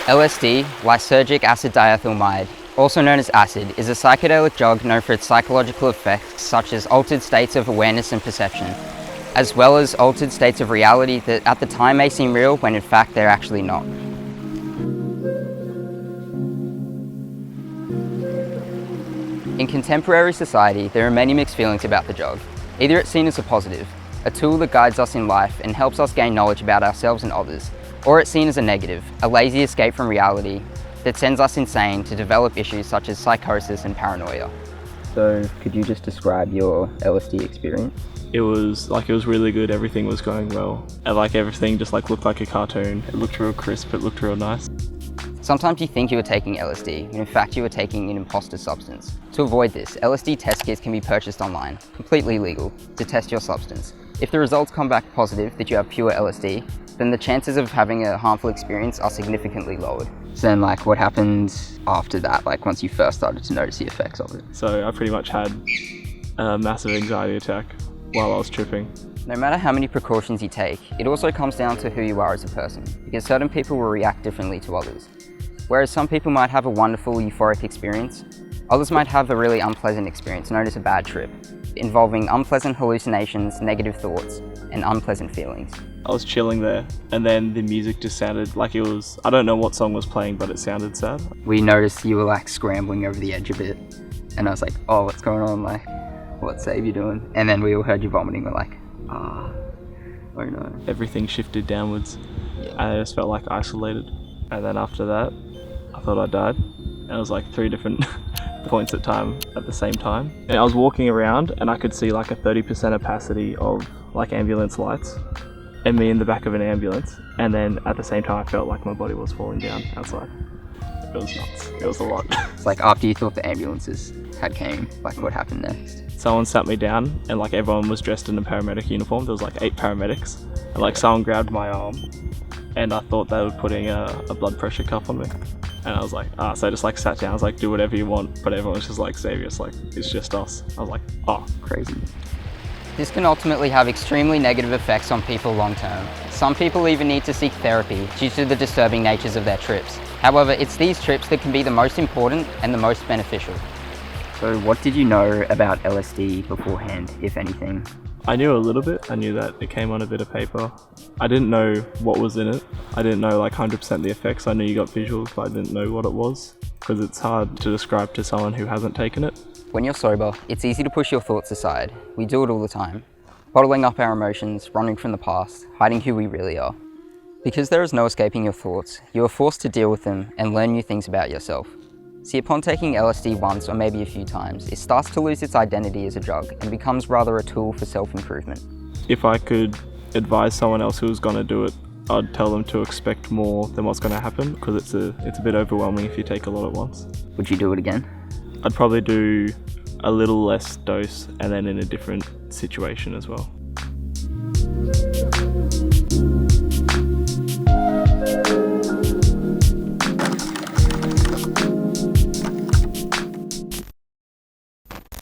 LSD, lysergic acid diethylmide, also known as acid, is a psychedelic drug known for its psychological effects such as altered states of awareness and perception, as well as altered states of reality that at the time may seem real when in fact they're actually not. In contemporary society, there are many mixed feelings about the drug. Either it's seen as a positive, a tool that guides us in life and helps us gain knowledge about ourselves and others, or it's seen as a negative, a lazy escape from reality that sends us insane to develop issues such as psychosis and paranoia. So could you just describe your LSD experience? It was really good, everything was going well. And everything just looked like a cartoon. It looked real crisp, it looked real nice. Sometimes you think you are taking LSD, when in fact you are taking an imposter substance. To avoid this, LSD test kits can be purchased online, completely legal, to test your substance. If the results come back positive that you have pure LSD, then the chances of having a harmful experience are significantly lowered. So then what happened after that, once you first started to notice the effects of it? So I pretty much had a massive anxiety attack while I was tripping. No matter how many precautions you take, it also comes down to who you are as a person, because certain people will react differently to others. Whereas some people might have a wonderful euphoric experience, others might have a really unpleasant experience known as a bad trip, involving unpleasant hallucinations, negative thoughts, and unpleasant feelings. I was chilling there, and then the music just sounded like it was, I don't know what song was playing, but it sounded sad. We noticed you were scrambling over the edge a bit, and I was like, oh, what's going on? What save you doing? And then we all heard you vomiting, we're like, oh no. Everything shifted downwards, and I just felt isolated. And then after that, I thought I died. And it was 3 different points at the same time. And I was walking around and I could see a 30% opacity of ambulance lights and me in the back of an ambulance. And then at the same time I felt like my body was falling down outside. It was nuts. It was a lot. It's after you thought the ambulances had came, what happened next? Someone sat me down and everyone was dressed in a paramedic uniform. There was 8 paramedics. And someone grabbed my arm and I thought they were putting a blood pressure cuff on me. And I was so I just sat down, I was do whatever you want, but everyone was just Xavier, it's just us. I was oh. Crazy. This can ultimately have extremely negative effects on people long term. Some people even need to seek therapy due to the disturbing natures of their trips. However, it's these trips that can be the most important and the most beneficial. So what did you know about LSD beforehand, if anything? I knew a little bit. I knew that it came on a bit of paper. I didn't know what was in it. I didn't know 100% the effects. I knew you got visuals, but I didn't know what it was because it's hard to describe to someone who hasn't taken it. When you're sober, it's easy to push your thoughts aside. We do it all the time. Bottling up our emotions, running from the past, hiding who we really are. Because there is no escaping your thoughts, you are forced to deal with them and learn new things about yourself. See, upon taking LSD once or maybe a few times, it starts to lose its identity as a drug and becomes rather a tool for self-improvement. If I could advise someone else who was going to do it, I'd tell them to expect more than what's going to happen because it's a bit overwhelming if you take a lot at once. Would you do it again? I'd probably do a little less dose and then in a different situation as well.